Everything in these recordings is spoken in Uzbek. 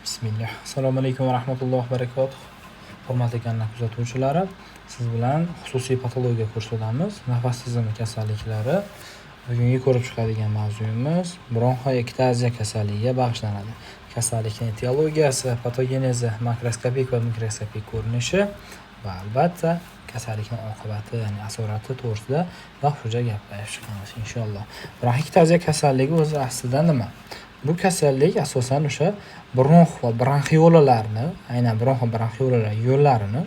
Bismillah. Assalomu alaykum va rahmatullohi va barakatuh. Hurmatli kanal kuzatuvchilari, siz bilan xususiy patologiya kursidamiz. Nafas tizimi kasalliklari. Bugungi ko'rib chiqadigan mavzuyimiz bronxoektaziya kasalligiga bag'ishlanadi. Kasallikning etiologiyasi, patogenezi, makroskopik va mikroskopik ko'rinishi va albatta kasallikning oqibati, ya'ni asorati to'g'risida bahshuja gaplashamiz inshaalloh. Bronxoektaziya kasalligi o'zi aslida nima? Bu kasallik asosan o'sha bronx va bronxiolalarni, aynan bronx va bronxiolalar yo'llarini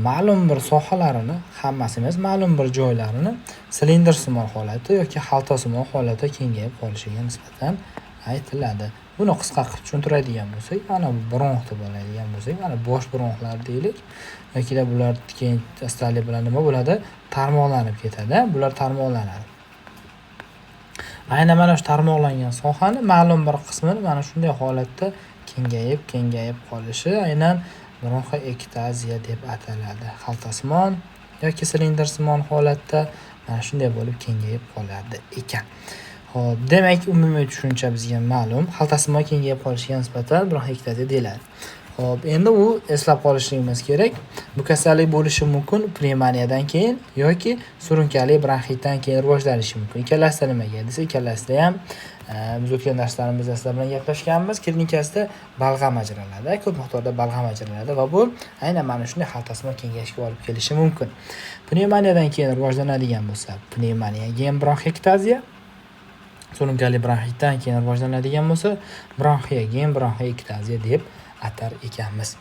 ma'lum bir sohalarini, hammasi emas, ma'lum bir joylarini silindrsimon holatda yoki xaltasimon holatda kengayib qolishiga nisbatan aytiladi. Buni qisqa qilib tushuntiradigan bo'lsak, mana bu bronx deb oladigan bo'lsak, mana bosh bronxlar deylik. Yoki bular keyin astalik bilan nima bo'ladi? Tarmoqlanib ketadi. Bular tarmoqlanadi. Aynan mana shu tarmoqlangan sohani ma'lum bir qismini mana shunday holatda kengayib qolishi aynan bronxoektaziya deb ataladi. Xaltasimon yoki silindrsimon holatda mana shunday bo'lib kengayib qoladi ekan. Xo'p, demak, umumiy tushuncha bizga ma'lum. Xaltasimon kengayib qolishiga nisbatan bronxoektaziya deyiladi. Xo'p, endi u eslab qolishimiz kerak. Bu kasallik bo'lishi mumkin pnevmoniyadan keyin yoki surunkali bronxitdan keyin rivojlanishi mumkin. Ikkalasi nimaga desa, ikkalasida ham biz o'tgan darslarimizda sizlar bilan gaplashganmiz. Klinikasida balg'am ajraladi, ko'p miqdorda balg'am ajraladi va bu aynan mana shunday xaltasimon kengayishga olib kelishi mumkin. Pnevmoniyadan keyin rivojlanadigan bo'lsa, pnevmoniya gen bronxoektaziya, surunkali bronxitdan keyin rivojlanadigan bo'lsa, bronxiya gen bronxoektaziya deb atar ekanmiz.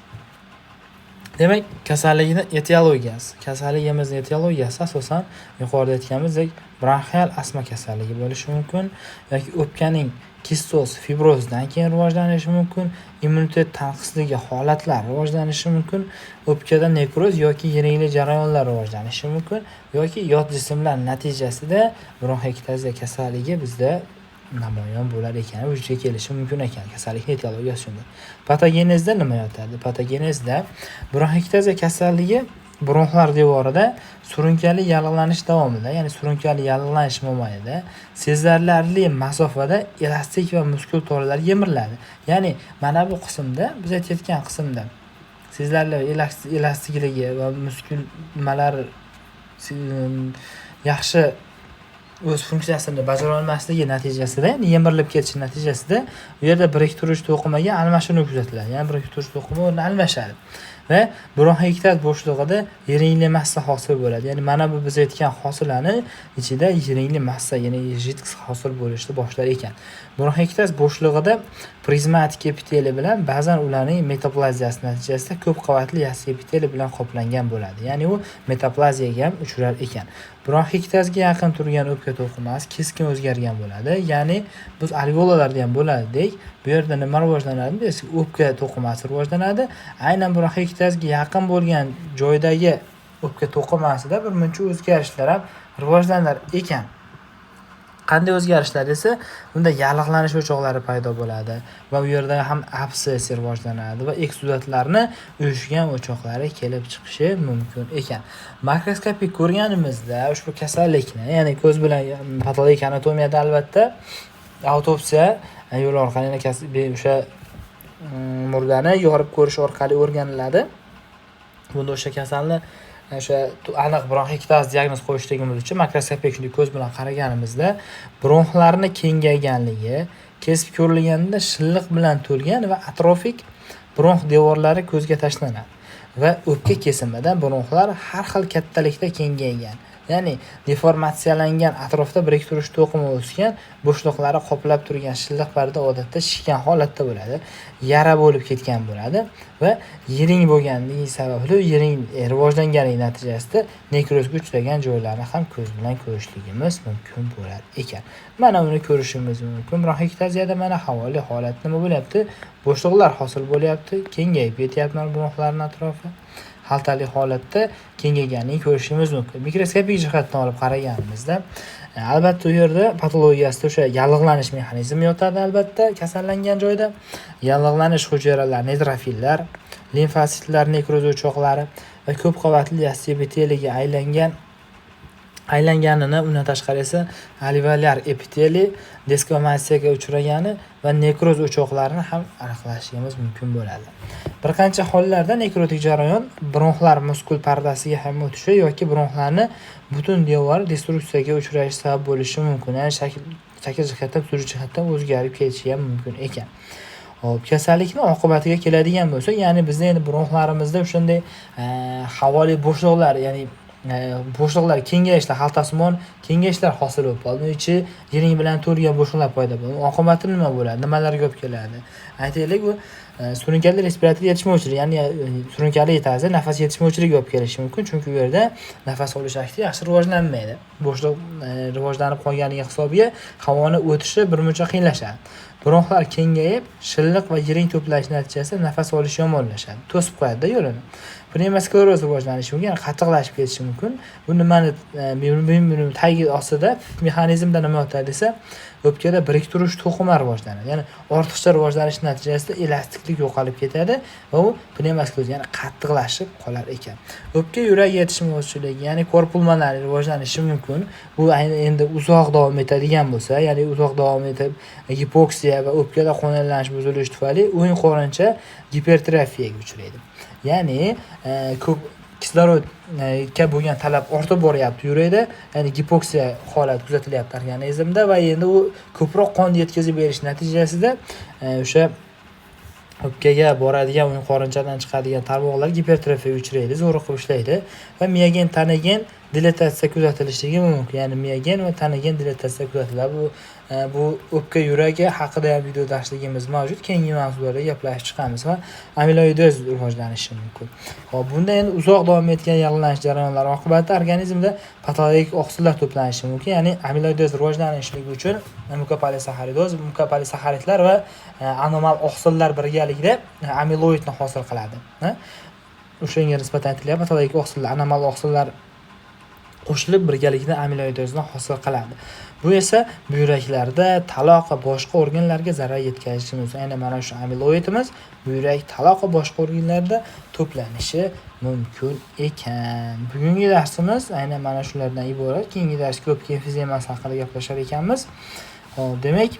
Demak, kasallikning etiologiyasi. Kasalligimizning etiologiyasi asosan yuqorida aytganimizdek bronxial asma kasalligi bo'lishi mumkin yoki o'pkaning kistoz, fibrozdan keyin rivojlanishi mumkin, immunitet tanqisligi holatlari rivojlanishi mumkin, o'pkada nekroz yoki yiringli jarayonlar rivojlanishi mumkin yoki yot jismlar natijasida bronxoektaziya kasalligi bizda namoyon bo'lar ekan, vujudga kelishi mumkin ekan. Kasallikning etiologiyasi shunday. Patogenezda nima yotadi? Patogenezda bronxoektaziya kasalligi bronxlar devorida surunkali yallig'lanish davomida, ya'ni surunkali yallig'lanish mobaynida sezilarli masofada elastik va muskul tolalari yemiriladi. Ya'ni mana bu qismda, biz aytayotgan qismda sezilarli elastikligi va muskulmalar yaxshi o'z funksiyasini bajara olmasligi natijasida, ya'ni yemirilib ketishi natijasida bu yerda biriktirish to'qimaga almashinuv kuzatiladi. Ya'ni biriktirish to'qimi o'rni almashadi va bronxoektaziya bo'shlig'ida yiringli massa hosil bo'ladi. Ya'ni mana bu biz aytgan hosilani ichida yiringli massa, ya'ni jidks hosil bo'lishni boshlar ekan. Bronxoektaziya bo'shlig'ida prizmatik epiteliy bilan ba'zan ularning metaplaziyasi natijasida ko'p qavatli yassi epiteliy bilan qoplangan bo'ladi. Ya'ni u metaplaziyaga ham uchrar ekan. Bronxoektaziyaga yaqin turgan o'pka to'qimasi keskin o'zgargan bo'ladi. Ya'ni biz alveolalarda ham bo'ladi-dek, bu yerda nima rivojlanadi desak, o'pka to'qimasi rivojlanadi. Aynan bronxoektaziyaga yaqin bo'lgan joydagi o'pka to'qimasida bir muncha o'zgarishlar ham rivojlanar ekan. Qanday o'zgarishlar desa, bunda yallig'lanish o'choqlari paydo bo'ladi va u yerda ham absessiya rivojlanadi va eksudatlarni uyushgan o'choqlari kelib chiqishi mumkin ekan. Makroskopik ko'rganimizda ushbu kasallikni, ya'ni ko'z bilan patologik anatomiyada albatta autopsiya yo'l orqali o'sha murdani yorib ko'rish orqali o'rganiladi. Bunda o'sha kasalni o'sha aniq bronxoektaziya diagnoz qo'yishligimiz uchun makroskopik shunday ko'z bilan qaraganimizda bronxlarni kengayganligi, kesib ko'rilganda shilliq bilan to'lgan va atrofik bronx devorlari ko'zga tashlanadi va o'pka kesimida bronxlar har xil kattalikda kengaygan. Ya'ni deformatsiyalangan, atrofda biriktirish to'qimi o'sgan, bo'shliqlari qoplab turgan shilliq parda odatda shishgan holatda bo'ladi, yara bo'lib ketgan bo'ladi va yiring bo'lganligi sababli yiring rivojlanganligi natijasida nekrozga uchragan joylarni ham ko'z bilan ko'rishligimiz mumkin bo'lar ekan. Mana uni ko'rishimiz mumkin. Bronxoektaziyada mana havoli holat nima bo'lyapti? Bo'shliqlar hosil bo'lyapti, kengayib ketyapti bronxlarning atrofi. Xaltali holatda kengayganini ko'rishimiz mumkin. Mikroskopik jihatdan olib qaraganimizda, albatta u yerda patologiyasida o'sha yallig'lanish mexanizmi yotadi albatta kasallangan joyda. Yallig'lanish hujayralari, neytrofillar, limfositlar, nekroz o'choqlari va ko'p qavatli yassi epiteliyaga aylangan aylanganini, undan tashqari esa alveolyar epiteli deformatsiyaga uchragani va nekroz o'choqlarini ham aniqlashimiz mumkin bo'ladi. Bir qancha hollarda nekrotik jarayon bronxlar muskul pardasiga ham o'tishi yoki bronxlarni butun devori destruksiyaga uchrashi sabab bo'lishi mumkin. Ya'ni shakl jihatdan, tur jihatdan o'zgarib ketishi ham mumkin ekan. Hop, kasallikning oqibatiga keladigan bo'lsak, ya'ni bizning endi bronxlarimizda o'shanday havoli bo'shliqlar, ya'ni bo'shliqlar kengayishlar, xaltasimon kengayishlar hosil bo'lib qoldi. Ichi yiring bilan to'lgan bo'shliqlar paydo bo'ldi. Oqibati nima bo'ladi? Nimalarga olib keladi? Aytaylik, bu surunkali respirator yetishmovchilik, ya'ni surunkali yetarsa nafas yetishmovchiligiga olib kelishi mumkin, chunki u yerda nafas olish akti yaxshi rivojlanmaydi. Bo'shliq rivojlanib qolganiga hisobiga havoni o'tishi birmuncha qiyinlashadi. Bronxlar kengayib, shilliq va yiring to'plash natijasida nafas olish yomonlashadi. To'sib qo'yadi yo'lini. Pnevmoskleroz rivojlanishi mumkin, ya'ni qattiqlashib ketishi mumkin. Bu nimani tagi ostida mexanizmda nima o'tadi desa, o'pkada biriktirish to'qima rivojlanadi. Ya'ni ortiqcha rivojlanish natijasida elastiklik yo'qolib ketadi va u pnevmoskleroz, ya'ni qattiqlashib qolar ekan. O'pka yurak yetishmovchiligi, ya'ni korpulmonar rivojlanishi mumkin. Bu endi uzoq davom etadigan bo'lsa, ya'ni uzoq davom etib gipoksiya va o'pkada qonunlanish buzilishi tufayli o'ng qo'rincha gipertrofiyaga uchraydi. Ya'ni ko'p kislorodga bo'lgan talab ortib boryapti yuragida, ya'ni gipoksiya holati kuzatilyapti organizmda va endi u ko'proq qon yetkazib berish natijasida o'sha o'pkaga boradigan, o'ng qorinchadan chiqadigan tarmoqlar gipertrofiyaga uchraydi, zo'riqib ishlaydi va miyagen tanagen dilatatsiya kuzatilishligi mumkin. Ya'ni miyagen va tanagen dilatatsiya kuzatiladi. Bu o'pka yuragi haqida ham video darsligimiz mavjud. Keyingi mavzularda gaplashib chiqamiz va amiloidoz rivojlanishi mumkin. Hop, bunda endi uzoq davom etgan yog'lanish jarayonlari oqibatida organizmda patologik oqsillar to'planishi mumkin. Ya'ni amiloidoz rivojlanishligi uchun mukopolisaxaridlar va anomal oqsillar birgalikda amiloidni hosil qiladi. O'shanga nisbatan aytilyapti, patologik oqsillar, anomal oqsillar qo'shilib birgalikda amiloidozni hosil qiladi. Bu esa buyraklarda, taloq va boshqa organlarga zarar yetkazishi mumkin. Aynan mana shu amiloidimiz buyrak, taloq va boshqa organlarda to'planishi mumkin ekan. Bugungi darsimiz aynan mana shulardan iborat. Keyingi darsda ko'pki emfizemasi haqida gaplashar ekanmiz. Hop, demak,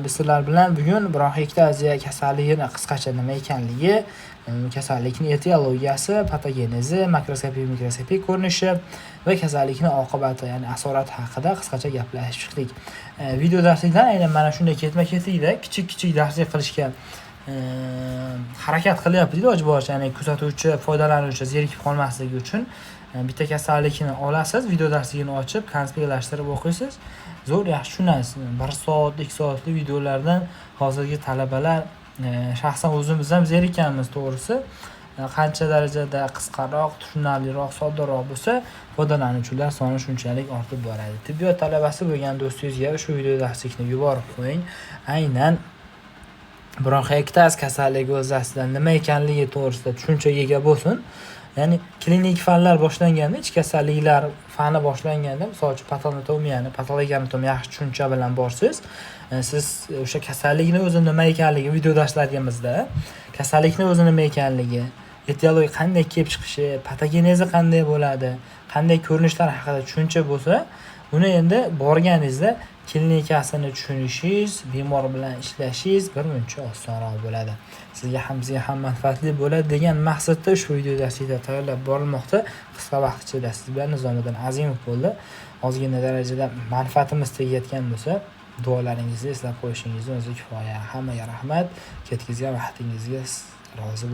biz sizlar bilan bugun bronxektaziya kasalligini qisqacha nima ekanligi, kasallikning etiologiyasi, patogenezi, makroskopik, mikroskopik ko'rinishi va kasallikning oqibati, ya'ni asorati haqida qisqacha gaplashib chiqdik. Video darslikdan aynan mana shunday ketma-ketlikda kichik darslik qilishga harakat qilyapmiz iloji boricha, ya'ni kuzatuvchi, foydalanuvchi zerikib qolmasligi uchun bitta kasallikni olasiz, video darsligini ochib, konspektlashtirib o'qiysiz. Zo'r yaxshi tushunasiz. 1 soat, 2 soatli videolardan hozirgi talabalar, shaxsan o'zimiz ham zerikkanmiz to'g'risi. Qancha darajada qisqaroq, tushunarliroq, soddaroq bo'lsa, foydalanuvchilar soni shunchalik ortib boradi. Tibbiyot talabasi bo'lgan do'stingizga shu video darslikni yuborib qo'ying. Aynan bronxektaz kasalligi o'zasidan nima ekanligi to'g'risida tushunchaga ega bo'lsin. Ya'ni klinik fanlar boshlanganda, ichki kasalliklar fani boshlanganda, masalan, patologiyaning yaxshi tushuncha bilan borsiz, siz o'sha kasallikni o'zi nima ekanligi video darslarimizda, kasallikni o'zi nima ekanligi, etiologiya qanday kelib chiqishi, patogenezi qanday bo'ladi, qanday ko'rinishlar haqida tushuncha bo'lsa, uni endi borganingizda klinikasini tushunishingiz, bemor bilan ishlashingiz birmuncha osonroq bo'ladi. Sizga ham, bizga ham manfaatli bo'ladi degan maqsadda ushbu video darsliklar tayyorlab borilmoqda. Qisqa vaqt ichida siz bilan Nizomiddin Azimov bo'ldi. Ozgina darajada manfaatimiz tegayotgan bo'lsa, duolaringizni eslab qo'yishingiz o'zi kifoya. Hammaga rahmat. Ketkizgan vaqtingizga rozi